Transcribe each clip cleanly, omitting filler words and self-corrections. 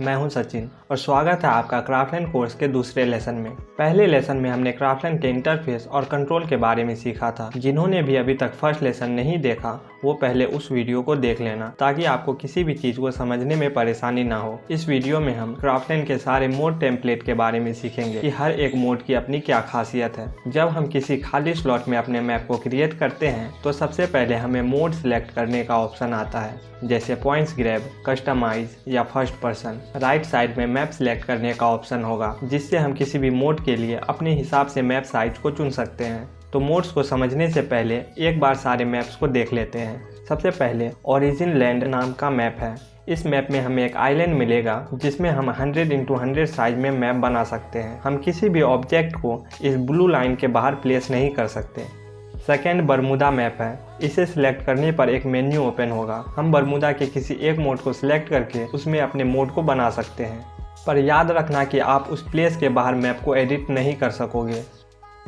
मैं हूं सचिन और स्वागत है आपका क्राफ्टलैंड कोर्स के दूसरे लेसन में। पहले लेसन में हमने क्राफ्टलैंड के इंटरफेस और कंट्रोल के बारे में सीखा था। जिन्होंने भी अभी तक फर्स्ट लेसन नहीं देखा वो पहले उस वीडियो को देख लेना ताकि आपको किसी भी चीज़ को समझने में परेशानी ना हो। इस वीडियो में हम क्राफ्टलैंड के सारे मोड टेम्पलेट के बारे में सीखेंगे कि हर एक मोड की अपनी क्या खासियत है। जब हम किसी खाली स्लॉट में अपने मैप को क्रिएट करते हैं तो सबसे पहले हमें मोड सिलेक्ट करने का ऑप्शन आता है, जैसे पॉइंट्स ग्रैब, कस्टमाइज या फर्स्ट पर्सन। राइट साइड में मैप सिलेक्ट करने का ऑप्शन होगा जिससे हम किसी भी मोड के लिए अपने हिसाब से मैप साइज को चुन सकते हैं। तो मोड्स को समझने से पहले एक बार सारे मैप्स को देख लेते हैं। सबसे पहले ओरिजिन लैंड नाम का मैप है। इस मैप में हमें एक आइलैंड मिलेगा जिसमें हम 100x100 साइज में मैप बना सकते हैं। हम किसी भी ऑब्जेक्ट को इस ब्लू लाइन के बाहर प्लेस नहीं कर सकते। सेकेंड बरमूदा मैप है। इसे सिलेक्ट करने पर एक मेन्यू ओपन होगा। हम बरमूदा के किसी एक मोड को सिलेक्ट करके उसमें अपने मोड को बना सकते हैं, पर याद रखना कि आप उस प्लेस के बाहर मैप को एडिट नहीं कर सकोगे।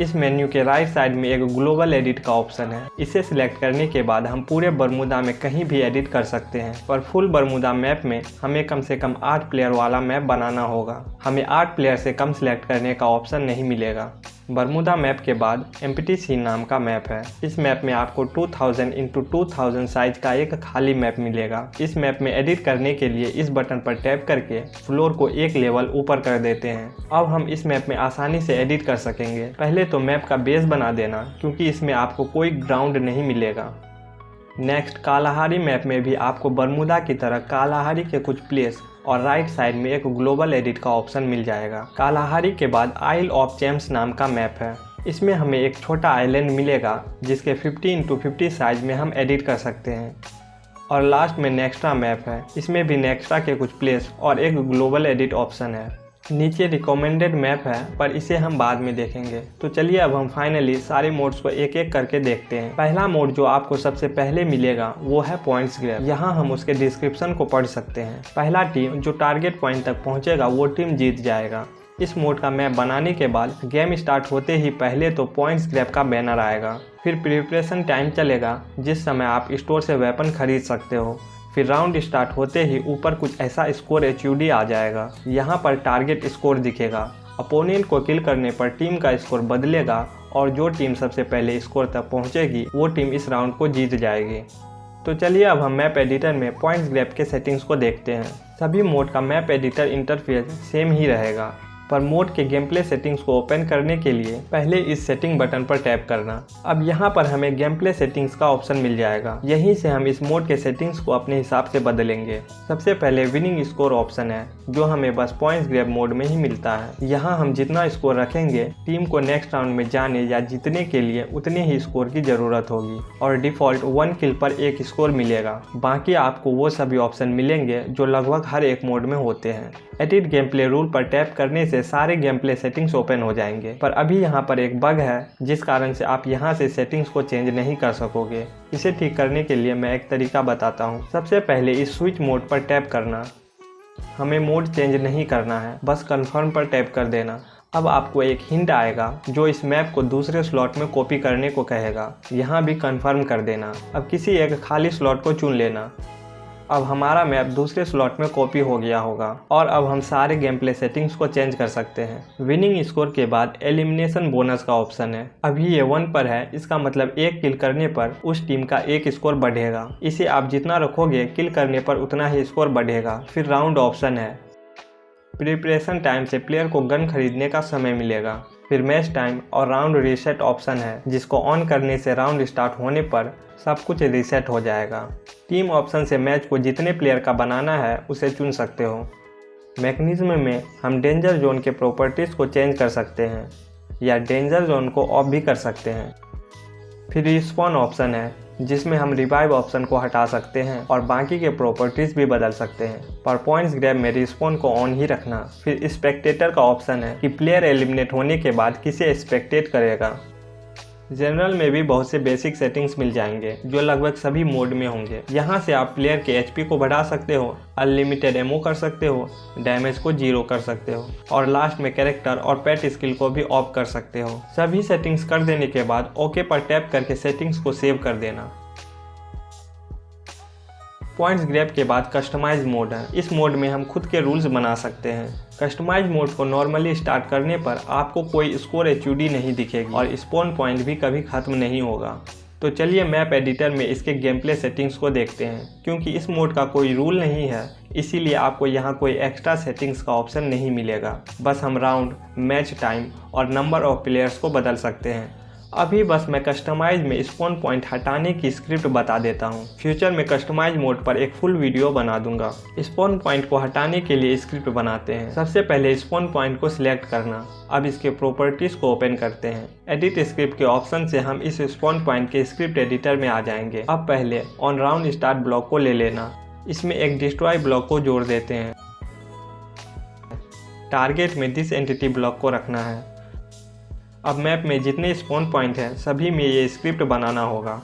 इस मेन्यू के राइट साइड में एक ग्लोबल एडिट का ऑप्शन है। इसे सिलेक्ट करने के बाद हम पूरे बरमूदा में कहीं भी एडिट कर सकते हैं, पर फुल बरमूदा मैप में हमें कम से कम 8 प्लेयर वाला मैप बनाना होगा। हमें 8 प्लेयर से कम सिलेक्ट करने का ऑप्शन नहीं मिलेगा। बरमूदा मैप के बाद एम्प्टी सीन नाम का मैप है। इस मैप में आपको 2000x2000 साइज का एक खाली मैप मिलेगा। इस मैप में एडिट करने के लिए इस बटन पर टैप करके फ्लोर को एक लेवल ऊपर कर देते हैं। अब हम इस मैप में आसानी से एडिट कर सकेंगे। पहले तो मैप का बेस बना देना क्योंकि इसमें आपको कोई ग्राउंड नहीं मिलेगा। नेक्स्ट कालाहारी मैप में भी आपको बरमूदा की तरह कालाहारी के कुछ प्लेस और राइट साइड में एक ग्लोबल एडिट का ऑप्शन मिल जाएगा। कालाहारी के बाद आइल ऑफ चैम्प्स नाम का मैप है। इसमें हमें एक छोटा आइलैंड मिलेगा जिसके 50x50 साइज में हम एडिट कर सकते हैं। और लास्ट में नेक्स्ट्रा मैप है। इसमें भी नेक्स्ट्रा के कुछ प्लेस और एक ग्लोबल एडिट ऑप्शन है। नीचे रिकमेंडेड मैप है पर इसे हम बाद में देखेंगे। तो चलिए अब हम फाइनली सारे मोड्स को एक एक करके देखते हैं। पहला मोड जो आपको सबसे पहले मिलेगा वो है पॉइंट्स ग्रैब। यहाँ हम उसके डिस्क्रिप्शन को पढ़ सकते हैं। पहला टीम जो टारगेट पॉइंट तक पहुँचेगा वो टीम जीत जाएगा। इस मोड का मैप बनाने के बाद गेम स्टार्ट होते ही पहले तो पॉइंट्स ग्रैब का बैनर आएगा, फिर प्रिपरेशन टाइम चलेगा जिस समय आप स्टोर से वेपन खरीद सकते हो। फिर राउंड स्टार्ट होते ही ऊपर कुछ ऐसा स्कोर HUD आ जाएगा। यहाँ पर टारगेट स्कोर दिखेगा। अपोनेंट को किल करने पर टीम का स्कोर बदलेगा और जो टीम सबसे पहले स्कोर तक पहुँचेगी वो टीम इस राउंड को जीत जाएगी। तो चलिए अब हम मैप एडिटर में पॉइंट्स ग्रैब के सेटिंग्स को देखते हैं। सभी मोड का मैप एडिटर इंटरफेस सेम ही रहेगा, पर मोड के गेम प्ले सेटिंग्स को ओपन करने के लिए पहले इस सेटिंग बटन पर टैप करना। अब यहाँ पर हमें गेम प्ले सेटिंग्स का ऑप्शन मिल जाएगा। यहीं से हम इस मोड के सेटिंग्स को अपने हिसाब से बदलेंगे। सबसे पहले विनिंग स्कोर ऑप्शन है जो हमें बस पॉइंट्स ग्रैब मोड में ही मिलता है। यहाँ हम जितना स्कोर रखेंगे टीम को नेक्स्ट राउंड में जाने या जीतने के लिए उतने ही स्कोर की जरूरत होगी और डिफॉल्ट 1 किल पर 1 स्कोर मिलेगा। बाकी आपको वो सभी ऑप्शन मिलेंगे जो लगभग हर एक मोड में होते हैं। एडिट गेम प्ले रूल पर टैप करने से सारे गेम प्ले सेटिंग्स ओपन हो जाएंगे, पर अभी यहाँ पर एक बग है जिस कारण से आप यहाँ से सेटिंग्स को चेंज नहीं कर सकोगे। इसे ठीक करने के लिए मैं एक तरीका बताता हूँ। सबसे पहले इस स्विच मोड पर टैप करना। हमें मोड चेंज नहीं करना है, बस कंफर्म पर टैप कर देना। अब आपको एक हिंट आएगा जो इस मैप को दूसरे स्लॉट में कॉपी करने को कहेगा। यहाँ भी कंफर्म कर देना। अब किसी एक खाली स्लॉट को चुन लेना। अब हमारा मैप दूसरे स्लॉट में कॉपी हो गया होगा और अब हम सारे गेम प्ले सेटिंग्स को चेंज कर सकते हैं। विनिंग स्कोर के बाद एलिमिनेशन बोनस का ऑप्शन है। अभी ये 1 पर है, इसका मतलब एक किल करने पर उस टीम का एक स्कोर बढ़ेगा। इसे आप जितना रखोगे किल करने पर उतना ही स्कोर बढ़ेगा। फिर राउंड ऑप्शन है। प्रिपरेशन टाइम से प्लेयर को गन खरीदने का समय मिलेगा। फिर मैच टाइम और राउंड रीसेट ऑप्शन है जिसको ऑन करने से राउंड स्टार्ट होने पर सब कुछ रीसेट हो जाएगा। टीम ऑप्शन से मैच को जितने प्लेयर का बनाना है उसे चुन सकते हो। मैकेनिज्म में हम डेंजर जोन के प्रॉपर्टीज़ को चेंज कर सकते हैं या डेंजर जोन को ऑफ भी कर सकते हैं। फिर रिस्पॉन ऑप्शन है जिसमें हम रिवाइव ऑप्शन को हटा सकते हैं और बाकी के प्रॉपर्टीज़ भी बदल सकते हैं, पर पॉइंट्स ग्रैब में रिस्पॉन को ऑन ही रखना। फिर स्पेक्टेटर का ऑप्शन है कि प्लेयर एलिमिनेट होने के बाद किसे स्पेक्टेट करेगा। जनरल में भी बहुत से बेसिक सेटिंग्स मिल जाएंगे जो लगभग सभी मोड में होंगे। यहाँ से आप प्लेयर के HP को बढ़ा सकते हो, अनलिमिटेड एमो कर सकते हो, डैमेज को 0 कर सकते हो और लास्ट में कैरेक्टर और पेट स्किल को भी ऑफ कर सकते हो। सभी सेटिंग्स कर देने के बाद ओके पर टैप करके सेटिंग्स को सेव कर देना। पॉइंट्स ग्रैब के बाद कस्टमाइज मोड है। इस मोड में हम खुद के रूल्स बना सकते हैं। कस्टमाइज मोड को नॉर्मली स्टार्ट करने पर आपको कोई स्कोर HUD नहीं दिखेगी और स्पॉन पॉइंट भी कभी खत्म नहीं होगा। तो चलिए मैप एडिटर में इसके गेम प्ले सेटिंग्स को देखते हैं। क्योंकि इस मोड का कोई रूल नहीं है, इसीलिए आपको यहाँ कोई एक्स्ट्रा सेटिंग्स का ऑप्शन नहीं मिलेगा। बस हम राउंड, मैच टाइम और नंबर ऑफ प्लेयर्स को बदल सकते हैं। अभी बस मैं कस्टमाइज में स्पॉन पॉइंट हटाने की स्क्रिप्ट बता देता हूँ। फ्यूचर में कस्टमाइज मोड पर एक फुल वीडियो बना दूंगा। स्पॉन पॉइंट को हटाने के लिए स्क्रिप्ट बनाते हैं। सबसे पहले स्पॉन पॉइंट को सिलेक्ट करना। अब इसके प्रॉपर्टीज को ओपन करते हैं। एडिट स्क्रिप्ट के ऑप्शन से हम इस स्पॉन पॉइंट के स्क्रिप्ट एडिटर में आ जाएंगे। अब पहले ऑन राउंड स्टार्ट ब्लॉक को ले लेना। इसमें एक डिस्ट्रॉय ब्लॉक को जोड़ देते हैं। टारगेट में दिस एंटिटी ब्लॉक को रखना है। अब मैप में जितने स्पॉन पॉइंट हैं सभी में ये स्क्रिप्ट बनाना होगा।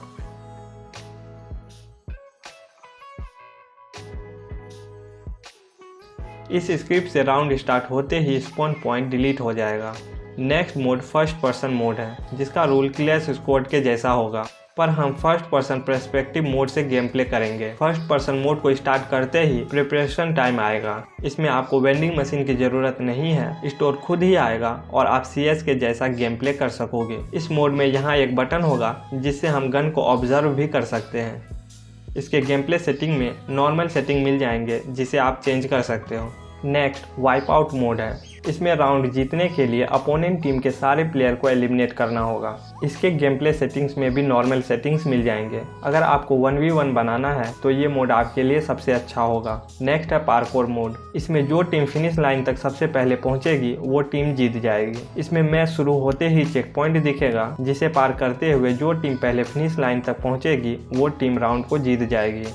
इस स्क्रिप्ट से राउंड स्टार्ट होते ही स्पॉन पॉइंट डिलीट हो जाएगा। Next mode first person mode है, जिसका रूल क्लैश स्क्वाड के जैसा होगा, पर हम फर्स्ट पर्सन पर्सपेक्टिव मोड से गेम प्ले करेंगे। फर्स्ट पर्सन मोड को स्टार्ट करते ही प्रिपरेशन टाइम आएगा। इसमें आपको वेंडिंग मशीन की जरूरत नहीं है, स्टोर खुद ही आएगा और आप CS के जैसा गेम प्ले कर सकोगे। इस मोड में यहाँ एक बटन होगा जिससे हम गन को ऑब्जर्व भी कर सकते हैं। इसके गेम प्ले सेटिंग में नॉर्मल सेटिंग मिल जाएंगे जिसे आप चेंज कर सकते हो। नेक्स्ट वाइप आउट मोड है। इसमें राउंड जीतने के लिए अपोनेंट टीम के सारे प्लेयर को एलिमिनेट करना होगा। इसके गेम प्ले सेटिंग्स में भी नॉर्मल सेटिंग्स मिल जाएंगे। अगर आपको 1v1 बनाना है तो ये मोड आपके लिए सबसे अच्छा होगा। नेक्स्ट है पार्कोर मोड। इसमें जो टीम फिनिश लाइन तक सबसे पहले पहुंचेगी वो टीम जीत जाएगी। इसमें मैच शुरू होते ही चेक पॉइंट दिखेगा, जिसे पार करते हुए जो टीम पहले फिनिश लाइन तक पहुंचेगी वो टीम राउंड को जीत जाएगी।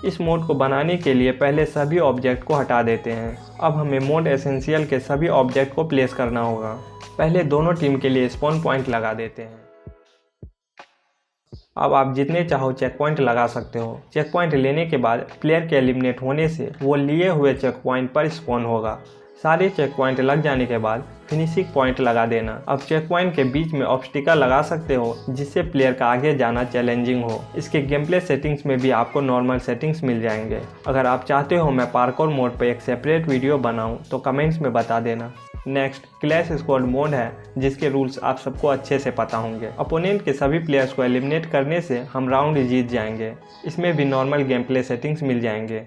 इस मोड को बनाने के लिए पहले सभी ऑब्जेक्ट को हटा देते हैं। अब हमें मोड एसेंशियल के सभी ऑब्जेक्ट को प्लेस करना होगा। पहले दोनों टीम के लिए स्पॉन पॉइंट लगा देते हैं। अब आप जितने चाहो चेक पॉइंट लगा सकते हो। चेक पॉइंट लेने के बाद प्लेयर के एलिमिनेट होने से वो लिए हुए चेक पॉइंट पर स्पॉन होगा। सारे चेक पॉइंट लग जाने के बाद फिनिशिंग पॉइंट लगा देना। अब चेक पॉइंट के बीच में ऑब्स्टिकल लगा सकते हो जिससे प्लेयर का आगे जाना चैलेंजिंग हो। इसके गेम प्ले सेटिंग्स में भी आपको नॉर्मल सेटिंग्स मिल जाएंगे। अगर आप चाहते हो मैं पार्कोर मोड पर एक सेपरेट वीडियो बनाऊं तो कमेंट्स में बता देना। नेक्स्ट क्लैश स्क्वाड मोड है, जिसके रूल्स आप सबको अच्छे से पता होंगे। अपोनेंट के सभी प्लेयर्स को एलिमिनेट करने से हम राउंड जीत जाएंगे। इसमें भी नॉर्मल गेम प्ले सेटिंग्स मिल जाएंगे।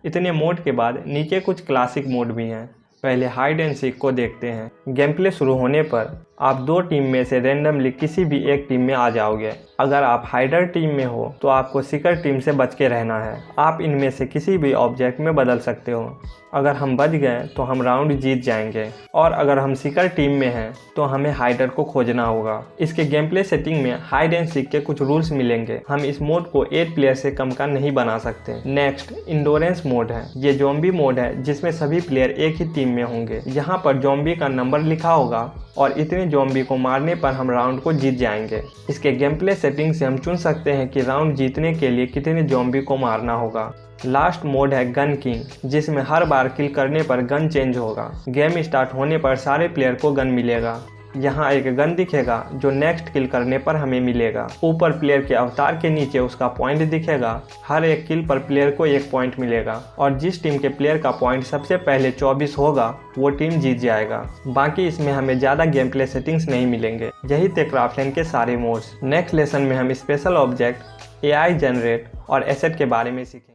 इतने मोड के बाद नीचे कुछ क्लासिक मोड भी हैं। पहले हाइड एंड सीक को देखते हैं। गेम प्ले शुरू होने पर आप दो टीम में से रैंडमली किसी भी एक टीम में आ जाओगे। अगर आप हाइडर टीम में हो तो आपको सीकर टीम से बच के रहना है। आप इनमें से किसी भी ऑब्जेक्ट में बदल सकते हो। अगर हम बच गए तो हम राउंड जीत जाएंगे, और अगर हम सीकर टीम में हैं तो हमें हाइडर को खोजना होगा। इसके गेम प्ले सेटिंग में हाइड एंड सीक के कुछ रूल्स मिलेंगे। हम इस मोड को 8 प्लेयर से कम का नहीं बना सकते। नेक्स्ट इंडोरेंस मोड है। ये ज़ॉम्बी मोड है जिसमें सभी प्लेयर एक ही टीम में होंगे। यहाँ पर ज़ॉम्बी का नंबर लिखा होगा और इतने ज़ॉम्बी को मारने पर हम राउंड को जीत जाएंगे। इसके गेम प्ले सेटिंग से हम चुन सकते हैं कि राउंड जीतने के लिए कितने ज़ॉम्बी को मारना होगा। लास्ट मोड है गन किंग, जिसमें हर बार किल करने पर गन चेंज होगा। गेम स्टार्ट होने पर सारे प्लेयर को गन मिलेगा। यहाँ एक गन दिखेगा जो नेक्स्ट किल करने पर हमें मिलेगा। ऊपर प्लेयर के अवतार के नीचे उसका पॉइंट दिखेगा। हर एक किल पर प्लेयर को 1 पॉइंट मिलेगा, और जिस टीम के प्लेयर का पॉइंट सबसे पहले 24 होगा वो टीम जीत जाएगा। बाकी इसमें हमें ज़्यादा गेम प्ले सेटिंग्स नहीं मिलेंगे। यही थे क्राफ्टलैंड के सारे मोड्स। नेक्स्ट लेसन में हम स्पेशल ऑब्जेक्ट, AI जनरेट और एसेट के बारे में सीखेंगे।